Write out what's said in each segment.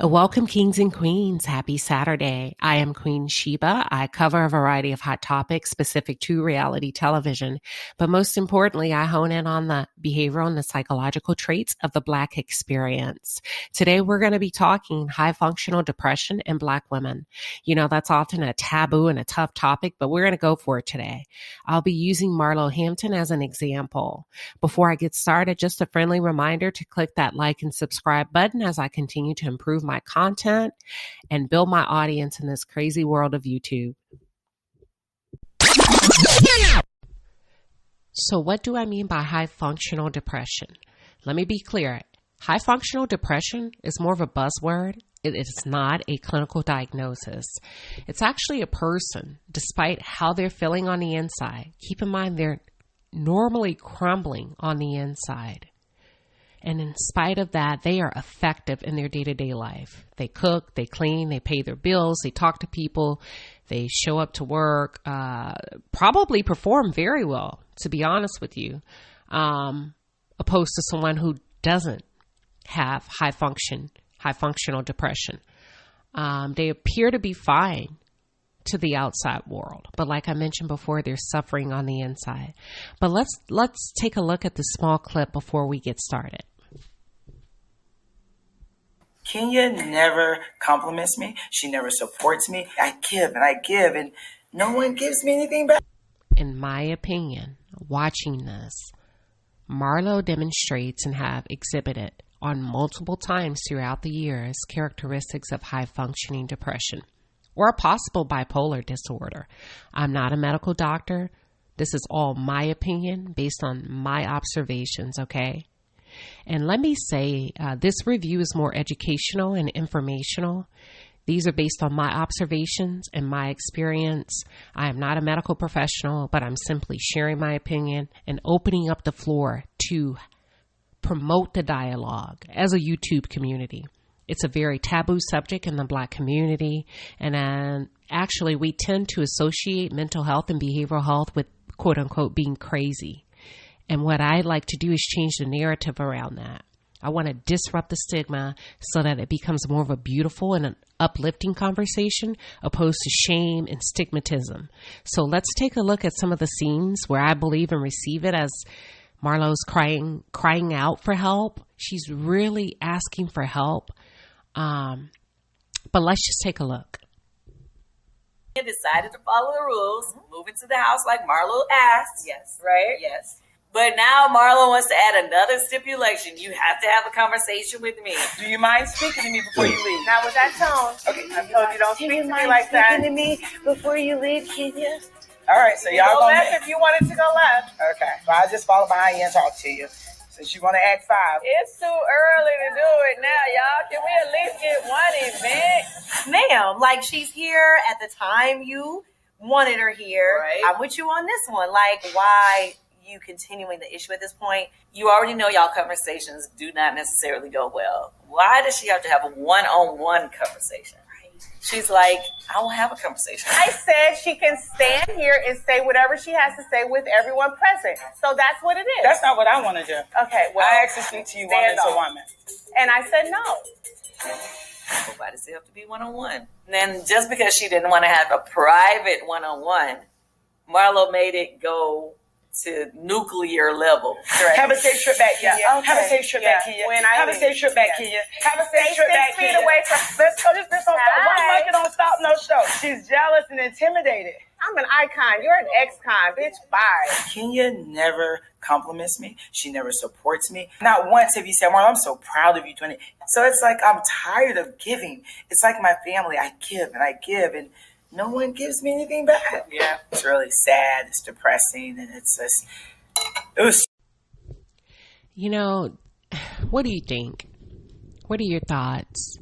Welcome, kings and queens. Happy Saturday. I am Queen Sheba. I cover a variety of hot topics specific to reality television, but most importantly, I hone in on the behavioral and the psychological traits of the Black experience. Today, we're going to be talking high functional depression in Black women. You know, that's often a taboo and a tough topic, but we're going to go for it today. I'll be using Marlo Hampton as an example. Before I get started, just a friendly reminder to click that like and subscribe button as I continue to improve my content and build my audience in this crazy world of YouTube. So what do I mean by high functional depression? Let me be clear. High functional depression is more of a buzzword. It is not a clinical diagnosis. It's actually a person, despite how they're feeling on the inside. Keep in mind, they're normally crumbling on the inside. And in spite of that, they are effective in their day-to-day life. They cook, they clean, they pay their bills, they talk to people, they show up to work, probably perform very well, to be honest with you, opposed to someone who doesn't have high functional depression. They appear to be fine to the outside world, but like I mentioned before, they're suffering on the inside. But let's take a look at the small clip before we get started. Kenya never compliments me. She never supports me. I give and no one gives me anything back. In my opinion, watching this, Marlo demonstrates and have exhibited on multiple times throughout the years characteristics of high functioning depression or a possible bipolar disorder. I'm not a medical doctor. This is all my opinion based on my observations, okay? And let me say, this review is more educational and informational. These are based on my observations and my experience. I am not a medical professional, but I'm simply sharing my opinion and opening up the floor to promote the dialogue as a YouTube community. It's a very taboo subject in the Black community. And actually, we tend to associate mental health and behavioral health with quote unquote being crazy. And what I like to do is change the narrative around that. I want to disrupt the stigma so that it becomes more of a beautiful and an uplifting conversation opposed to shame and stigmatism. So let's take a look at some of the scenes where I believe and receive it as Marlo's crying out for help. She's really asking for help. But let's just take a look. Decided to follow the rules, move into the house like Marlo asked. Yes. Right? Yes. But now Marlo wants to add another stipulation. You have to have a conversation with me. Do you mind speaking to me before you leave? Not with that tone. Okay, I told you don't speak to me like speaking that. to me before you leave, Kenya? All right, so y'all Go gonna left if you wanted to go left. Okay, so I'll just follow behind you and talk to you. Since you want to act 5. It's too early to do it now, y'all. Can we at least get one event? Ma'am, like she's here at the time you wanted her here. Right. I'm with you on this one. Like, why you continuing the issue at this point? You already know y'all conversations do not necessarily go well. Why does she have to have a one-on-one conversation? She's like, I will have a conversation. I said she can stand here and say whatever she has to say with everyone present. So that's what it is. That's not what I want to do. Okay, well, I asked to speak to you woman to woman. and I said no. Why does it have to be one-on-one? Then just because she didn't want to have a private one-on-one, Marlo made it go to nuclear level. Right. Have a safe trip back, Kenya. Yeah, okay. Have a safe trip back, Kenya. Have a safe trip back, Kenya. Have a safe trip back, Kenya. Away from. Let's go. This don't stop. One monkey don't stop no show. She's jealous and intimidated. I'm an icon. You're an ex-con, bitch. Bye. Kenya never compliments me. She never supports me. Not once have you said, Marlo, I'm so proud of you doing it. So it's like I'm tired of giving. It's like my family. I give and no one gives me anything back. Yeah, it's really sad. It's depressing, and it's just. It was. You know, what do you think? What are your thoughts?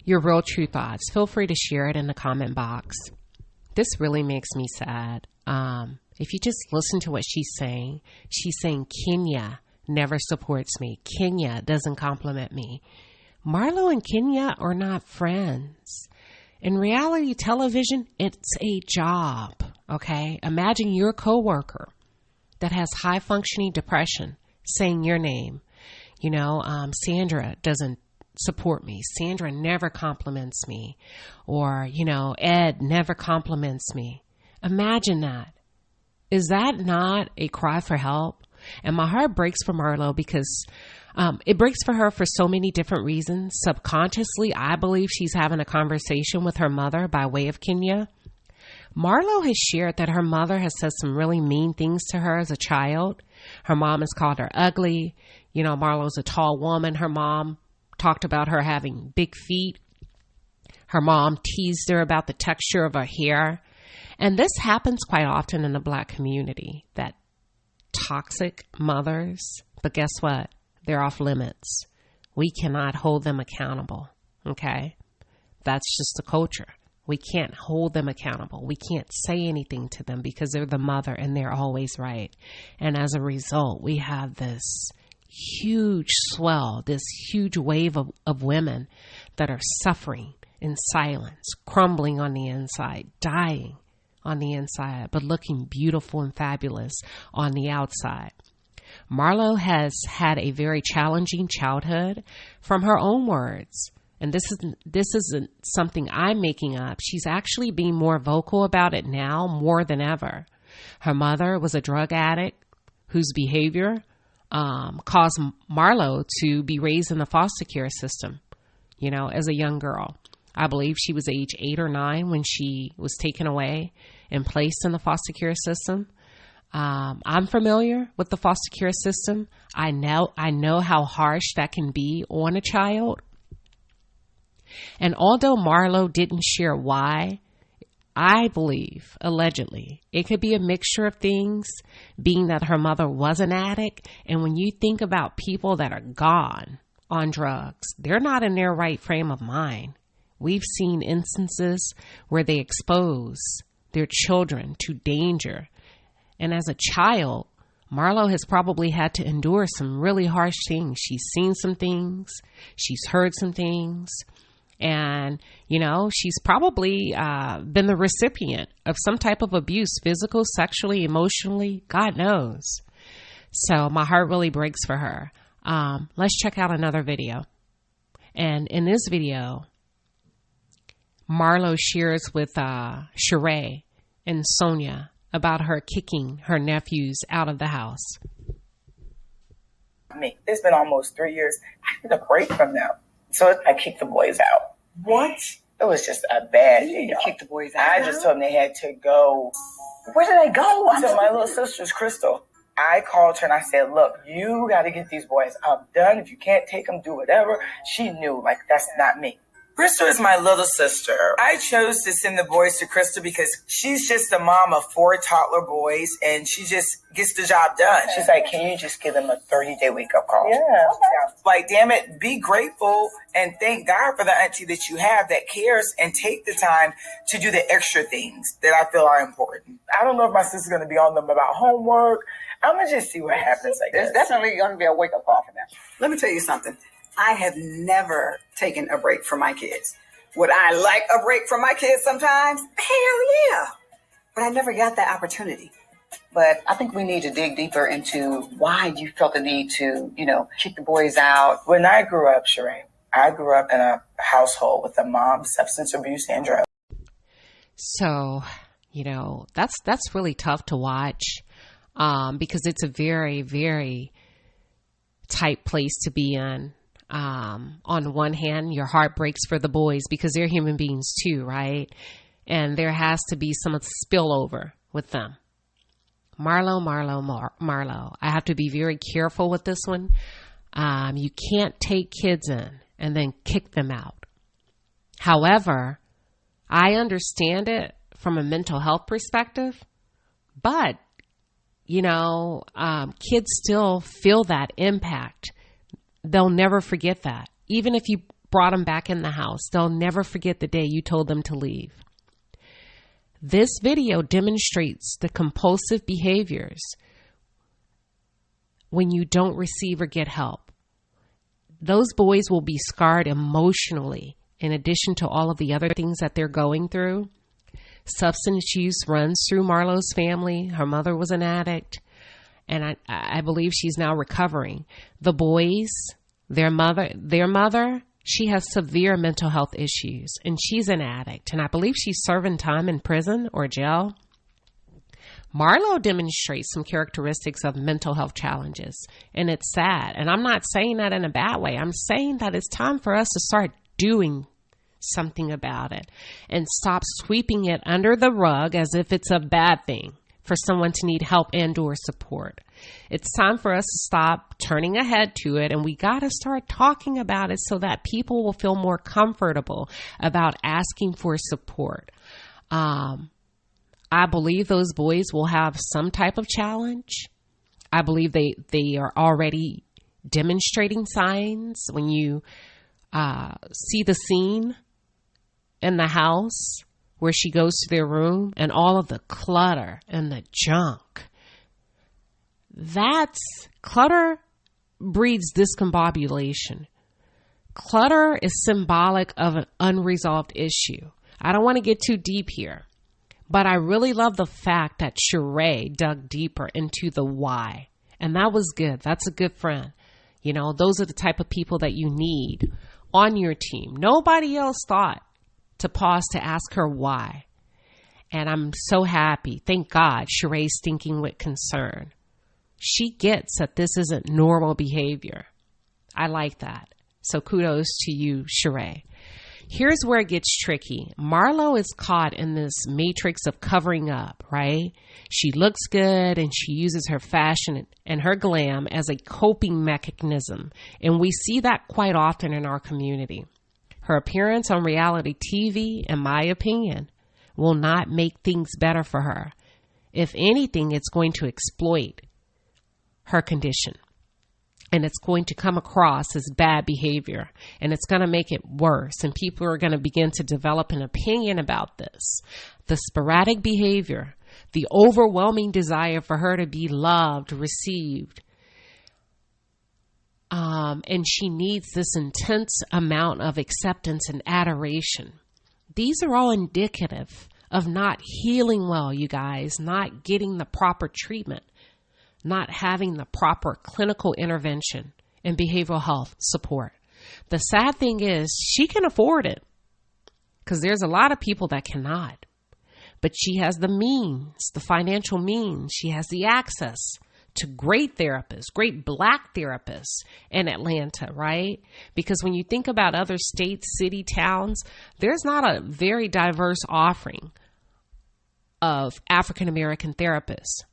Your real true thoughts. Feel free to share it in the comment box. This really makes me sad. If you just listen to what she's saying Kenya never supports me. Kenya doesn't compliment me. Marlo and Kenya are not friends. In reality television, it's a job, okay? Imagine your coworker that has high functioning depression saying your name. You know, Sandra doesn't support me. Sandra never compliments me. Or, Ed never compliments me. Imagine that. Is that not a cry for help? And my heart breaks for Marlo because it breaks for her for so many different reasons. Subconsciously, I believe she's having a conversation with her mother by way of Kenya. Marlo has shared that her mother has said some really mean things to her as a child. Her mom has called her ugly. Marlo's a tall woman. Her mom talked about her having big feet. Her mom teased her about the texture of her hair. And this happens quite often in the Black community, that toxic mothers. But guess what? They're off limits. We cannot hold them accountable. Okay? That's just the culture. We can't hold them accountable. We can't say anything to them because they're the mother and they're always right. And as a result, we have this huge swell, this huge wave of women that are suffering in silence, crumbling on the inside, dying on the inside, but looking beautiful and fabulous on the outside. Marlo has had a very challenging childhood. From her own words, and this isn't something I'm making up, she's actually being more vocal about it now more than ever. Her mother was a drug addict whose behavior caused Marlo to be raised in the foster care system, as a young girl. I believe she was age 8 or 9 when she was taken away and placed in the foster care system. I'm familiar with the foster care system. I know how harsh that can be on a child. And although Marlo didn't share why, I believe, allegedly, it could be a mixture of things, being that her mother was an addict. And when you think about people that are gone on drugs, they're not in their right frame of mind. We've seen instances where they expose their children to danger. And as a child, Marlo has probably had to endure some really harsh things. She's seen some things. She's heard some things. And, she's probably been the recipient of some type of abuse, physical, sexually, emotionally, God knows. So my heart really breaks for her. Let's check out another video. And in this video, Marlo shares with Sheree and Sonia about her kicking her nephews out of the house. It's been almost 3 years. I need a break from them. So I kicked the boys out. What? It was just a bad day. You kicked the boys out? I just told them they had to go. Where did they go? To my little sister's, Crystal. I called her and I said, look, you got to get these boys. I'm done. If you can't take them, do whatever. She knew, that's not me. Crystal is my little sister. I chose to send the boys to Crystal because she's just a mom of 4 toddler boys and she just gets the job done. She's like, can you just give them a 30-day wake-up call? Yeah. Like, damn it, be grateful and thank God for the auntie that you have that cares and take the time to do the extra things that I feel are important. I don't know if my sister's going to be on them about homework. I'm going to just see what happens. There's definitely going to be a wake-up call for them. Let me tell you something. I have never taken a break from my kids. Would I like a break from my kids sometimes? Hell yeah. But I never got that opportunity. But I think we need to dig deeper into why you felt the need to, kick the boys out. When I grew up, Sheree, I grew up in a household with a mom, substance abuse, and drugs. So, that's really tough to watch because it's a very, very tight place to be in. On one hand, your heart breaks for the boys because they're human beings too, right? And there has to be some spillover with them. Marlo. I have to be very careful with this one. You can't take kids in and then kick them out. However, I understand it from a mental health perspective, but, kids still feel that impact. They'll never forget that. Even if you brought them back in the house, they'll never forget the day you told them to leave. This video demonstrates the compulsive behaviors when you don't receive or get help. Those boys will be scarred emotionally in addition to all of the other things that they're going through. Substance use runs through Marlo's family. Her mother was an addict. And I believe she's now recovering. The boys, their mother, She has severe mental health issues, and she's an addict, and I believe she's serving time in prison or jail. Marlo demonstrates some characteristics of mental health challenges, and it's sad. And I'm not saying that in a bad way. I'm saying that it's time for us to start doing something about it and stop sweeping it under the rug as if it's a bad thing for someone to need help and or support. It's time for us to stop turning a head to it, and we got to start talking about it so that people will feel more comfortable about asking for support. I believe those boys will have some type of challenge. I believe they are already demonstrating signs. When you see the scene in the house where she goes to their room and all of the clutter and the junk, clutter breeds discombobulation. Clutter is symbolic of an unresolved issue. I don't want to get too deep here, but I really love the fact that Sheree dug deeper into the why. And that was good. That's a good friend. You know, those are the type of people that you need on your team. Nobody else thought to pause to ask her why. And I'm so happy. Thank God Sheree's thinking with concern. She gets that this isn't normal behavior. I like that. So kudos to you, Sheree. Here's where it gets tricky. Marlo is caught in this matrix of covering up, right? She looks good and she uses her fashion and her glam as a coping mechanism. And we see that quite often in our community. Her appearance on reality TV, in my opinion, will not make things better for her. If anything, it's going to exploit her condition. And it's going to come across as bad behavior, and it's going to make it worse. And people are going to begin to develop an opinion about this. The sporadic behavior, the overwhelming desire for her to be loved, received. And she needs this intense amount of acceptance and adoration. These are all indicative of not healing well, you guys, not getting the proper treatment, not having the proper clinical intervention and behavioral health support. The sad thing is she can afford it because there's a lot of people that cannot, but she has the means, the financial means. She has the access to great therapists, great Black therapists in Atlanta, right? Because when you think about other states, city, towns, there's not a very diverse offering of African-American therapists.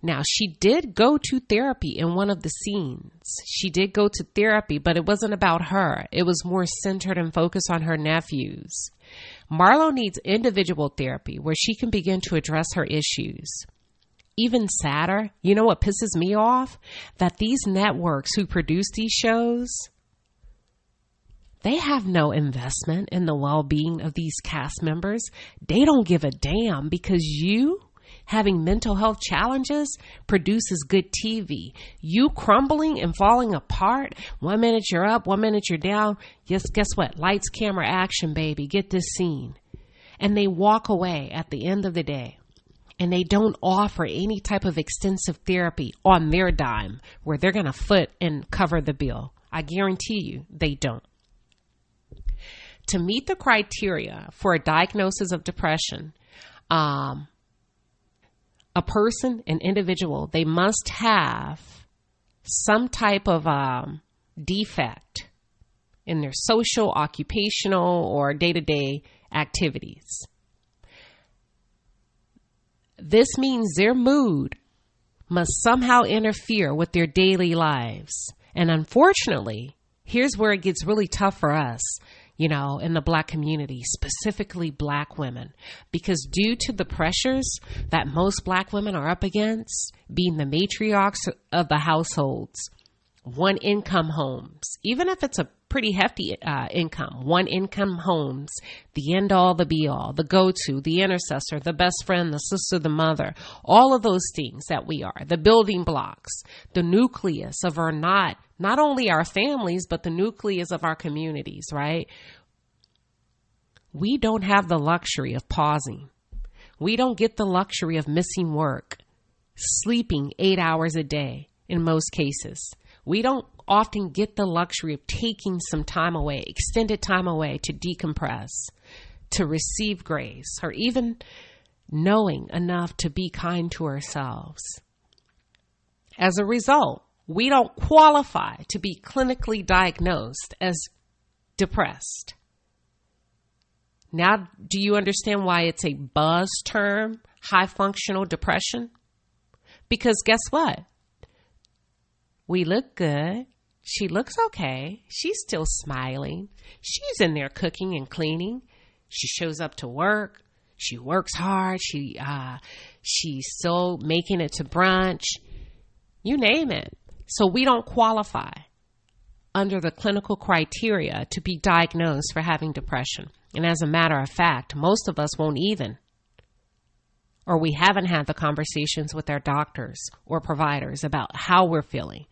Now, she did go to therapy in one of the scenes. She did go to therapy, but it wasn't about her. It was more centered and focused on her nephews. Marlo needs individual therapy where she can begin to address her issues. Even sadder, you know what pisses me off? That these networks who produce these shows, they have no investment in the well-being of these cast members. They don't give a damn because you having mental health challenges produces good TV. You crumbling and falling apart, 1 minute you're up, 1 minute you're down. Yes, guess what? Lights, camera, action, baby. Get this scene. And they walk away at the end of the day. And they don't offer any type of extensive therapy on their dime where they're going to foot and cover the bill. I guarantee you they don't. To meet the criteria for a diagnosis of depression, a person, an individual, they must have some type of defect in their social, occupational, or day-to-day activities. This means their mood must somehow interfere with their daily lives. And unfortunately, here's where it gets really tough for us, you know, in the Black community, specifically Black women, because due to the pressures that most Black women are up against, being the matriarchs of the households, one income homes, even if it's a pretty hefty income, one income homes, the end all, the be all, the go-to, the intercessor, the best friend, the sister, the mother, all of those things that we are, the building blocks, the nucleus of our not only our families, but the nucleus of our communities, right? We don't have the luxury of pausing. We don't get the luxury of missing work, sleeping 8 hours a day in most cases. We don't often get the luxury of taking some time away, extended time away to decompress, to receive grace, or even knowing enough to be kind to ourselves. As a result, we don't qualify to be clinically diagnosed as depressed. Now, do you understand why it's a buzz term, high functional depression? Because guess what? We look good. She looks okay. She's still smiling. She's in there cooking and cleaning. She shows up to work. She works hard. She's still making it to brunch. You name it. So we don't qualify under the clinical criteria to be diagnosed for having depression. And as a matter of fact, most of us won't even. Or we haven't had the conversations with our doctors or providers about how we're feeling,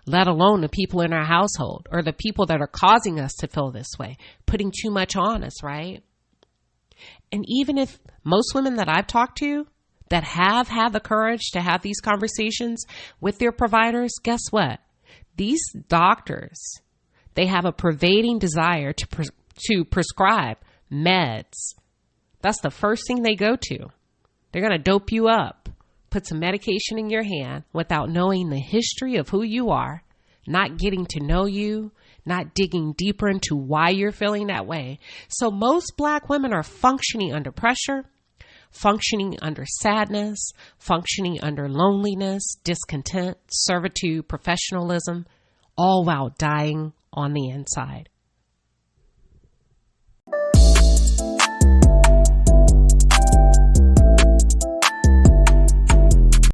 let alone the people in our household or the people that are causing us to feel this way, putting too much on us, right? And even if most women that I've talked to that have had the courage to have these conversations with their providers, guess what? These doctors, they have a pervading desire to prescribe meds. That's the first thing they go to. They're going to dope you up, put some medication in your hand without knowing the history of who you are, not getting to know you, not digging deeper into why you're feeling that way. So most Black women are functioning under pressure, functioning under sadness, functioning under loneliness, discontent, servitude, professionalism, all while dying on the inside.